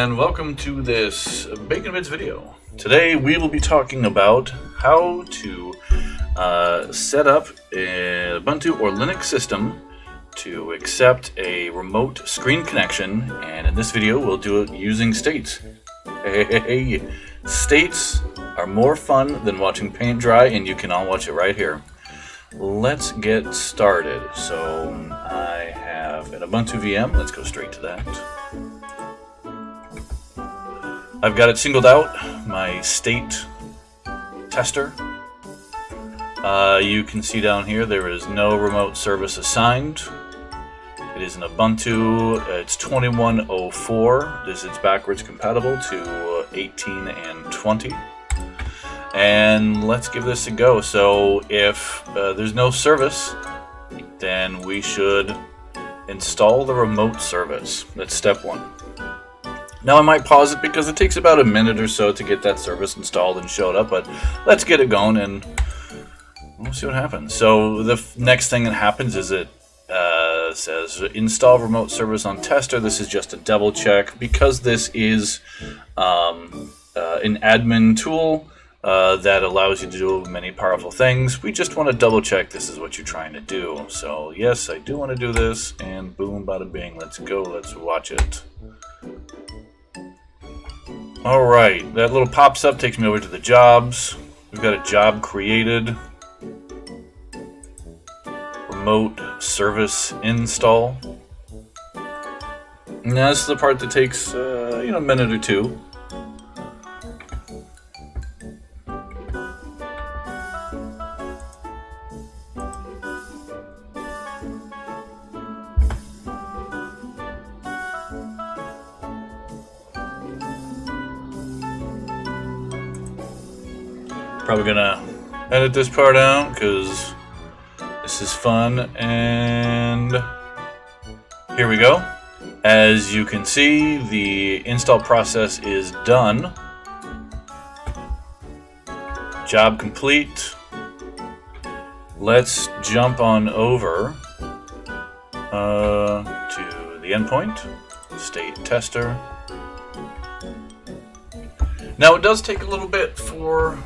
and welcome to this baconbits video. Today we will be talking about how to set up an Ubuntu or Linux system to accept a remote screen connection, and in this video we'll do it using states. Hey, states are more fun than watching paint dry, and you can all watch it right here. Let's get started. So I have an Ubuntu VM. Let's go straight to that. I've got it singled out, my state tester. You can see down here there is no remote service assigned. It is an Ubuntu. It's 2104. This is backwards compatible to 18 and 20. And let's give this a go. So if there's no service, then we should install the remote service. That's step one. Now I might pause it because it takes about a minute or so to get that service installed and showed up, but let's get it going and we'll see what happens. So the next thing that happens is it says install remote service on tester. This is just a double check because this is an admin tool that allows you to do many powerful things. We just want to double check this is what you're trying to do. So yes, I do want to do this, and boom, bada bing, let's go, let's watch it. Alright, that little pops up, takes me over to the jobs. We've got a job created. Remote service install. Now this is the part that takes a minute or two. Probably gonna edit this part out because this is fun, and here we go. As you can see, the install process is done. Job complete. Let's jump on over to the endpoint, state tester. Now it does take a little bit for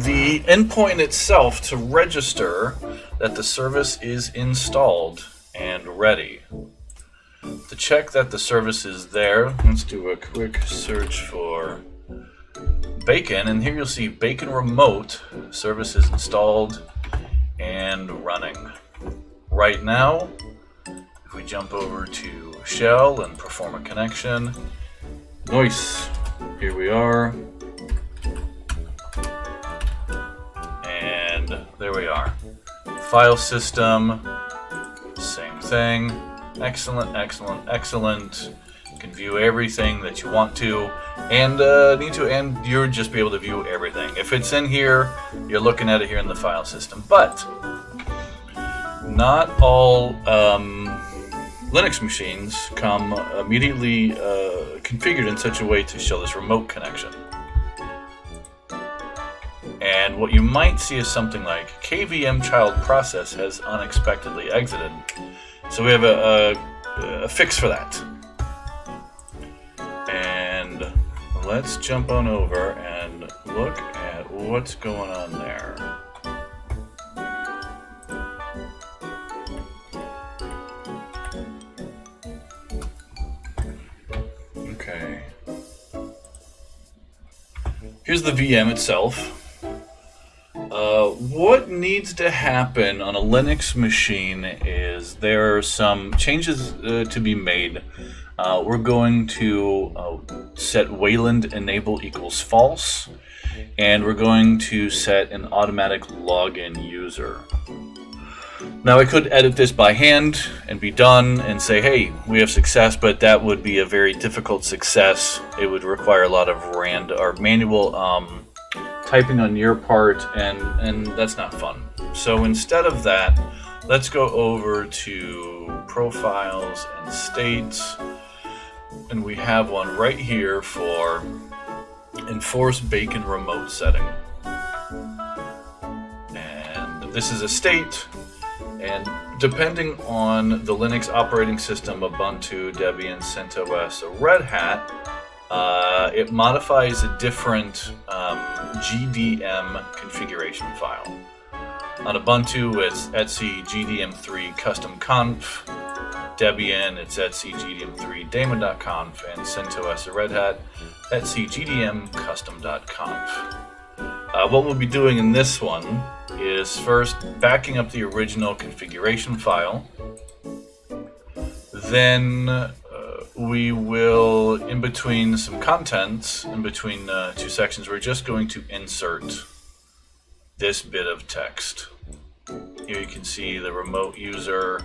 the endpoint itself to register that the service is installed and ready. To check that the service is there, let's do a quick search for bacon, and here you'll see bacon remote service is installed and running. Right now, if we jump over to shell and perform a connection, nice, here we are. There we are. File system, same thing. Excellent, excellent, excellent. You can view everything that you want to, and you'll just be able to view everything. If it's in here, you're looking at it here in the file system. But not all Linux machines come immediately configured in such a way to show this remote connection. And what you might see is something like KVM child process has unexpectedly exited. So we have a fix for that. And let's jump on over and look at what's going on there. Okay. Here's the VM itself. What needs to happen on a Linux machine is there are some changes to be made. We're going to set Wayland enable equals false, and we're going to set an automatic login user. Now I could edit this by hand and be done and say, hey, we have success, but that would be a very difficult success. It would require a lot of manual typing on your part, and that's not fun. So instead of that, let's go over to profiles and states, and we have one right here for enforce bacon remote setting. And this is a state. And depending on the Linux operating system, Ubuntu, Debian, CentOS, or Red Hat, it modifies a different GDM configuration file. On Ubuntu, it's etc gdm3 custom conf. Debian, it's etc gdm3 daemon.conf, and CentOS or Red Hat, etc gdm custom.conf. What we'll be doing in this one is first backing up the original configuration file. Then we will, in between some contents, in between two sections, we're just going to insert this bit of text. Here you can see the remote user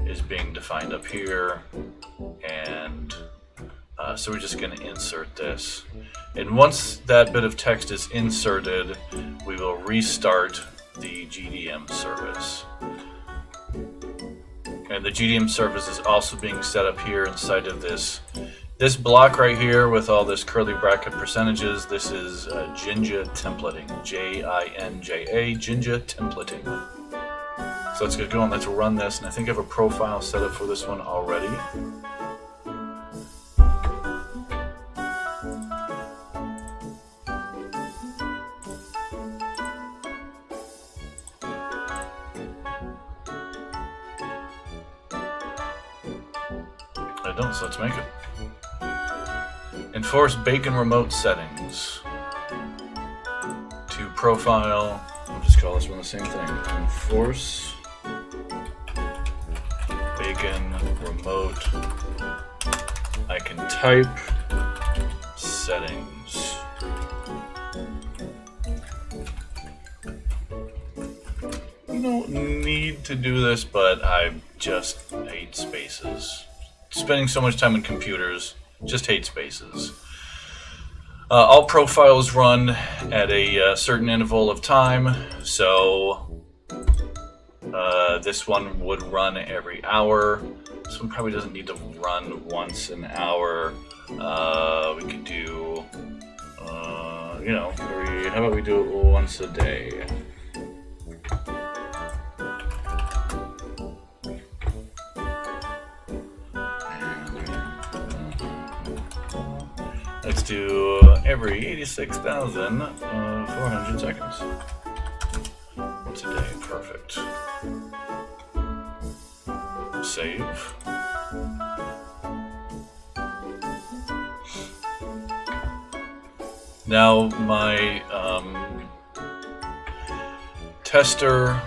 is being defined up here, and so we're just going to insert this. And once that bit of text is inserted, we will restart the GDM service. And the GDM service is also being set up here inside of this block right here with all this curly bracket percentages. This is Jinja templating, Jinja, Jinja templating. So let's get going, let's run this, and I think I have a profile set up for this one already. I don't, so let's make it. Enforce bacon remote settings. To profile, I'll just call this one the same thing. Enforce bacon remote. I can type settings. You don't need to do this, but I just hate spaces. Spending so much time on computers, just hate spaces. All profiles run at a certain interval of time, so this one would run every hour. This one probably doesn't need to run once an hour. We could do, how about we do it once a day? Let's do every 86,400 seconds. Once a day, perfect. Save. Now my tester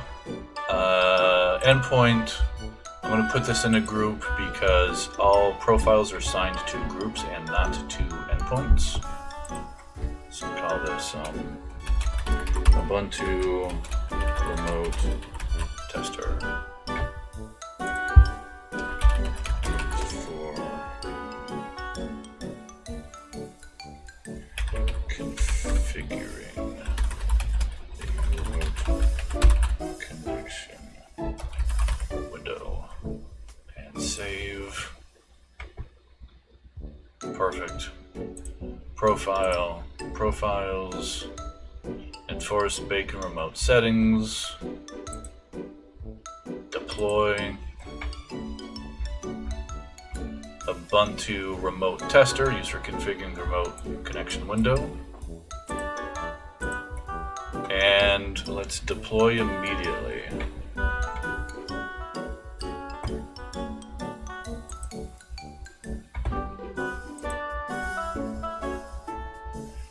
endpoint, I'm going to put this in a group because all profiles are assigned to groups and not to endpoints. So we'll call this Ubuntu remote tester for configuring a remote connection window, and save. Perfect. Profiles, enforce bacon remote settings, deploy, Ubuntu remote tester, used for configuring the remote connection window, and let's deploy immediately.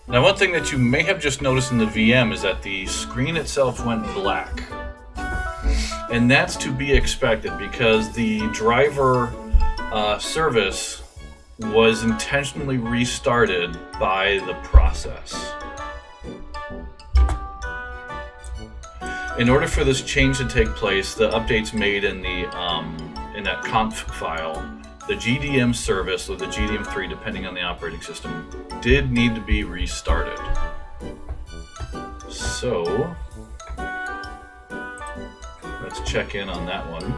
Now, one thing that you may have just noticed in the VM is that the screen itself went black. And that's to be expected because the driver service was intentionally restarted by the process. In order for this change to take place, the updates made in the in that conf file, the GDM service, or the GDM3, depending on the operating system, did need to be restarted. So, let's check in on that one.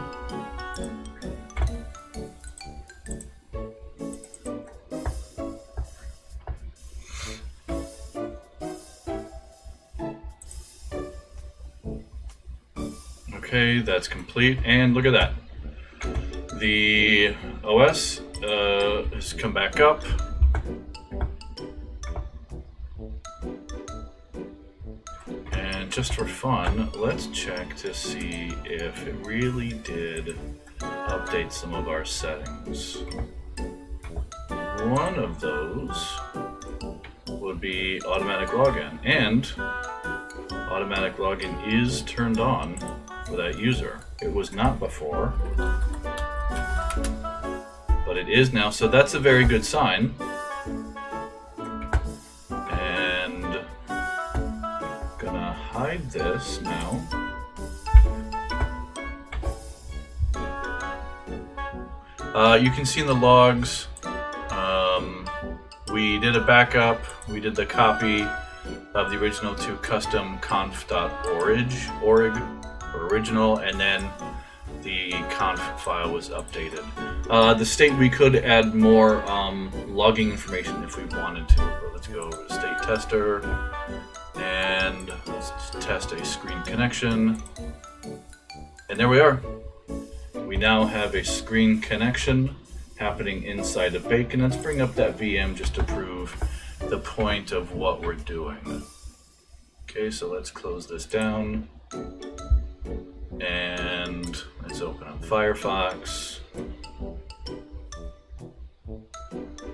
Okay, that's complete, and look at that. The OS has come back up. And just for fun, let's check to see if it really did update some of our settings. One of those would be automatic login, and automatic login is turned on for that user. It was not before, but it is now, so that's a very good sign. And gonna hide this now. You can see in the logs, we did a backup, we did the copy of the original to custom conf.org, original, and then the conf file was updated. The state, we could add more logging information if we wanted to, but let's go to state tester, and let's test a screen connection, and there we are. We now have a screen connection happening inside of Bacon. Let's bring up that VM just to prove the point of what we're doing. Okay, so let's close this down. And let's open up Firefox.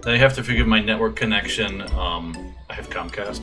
Then I have to forgive my network connection. I have Comcast.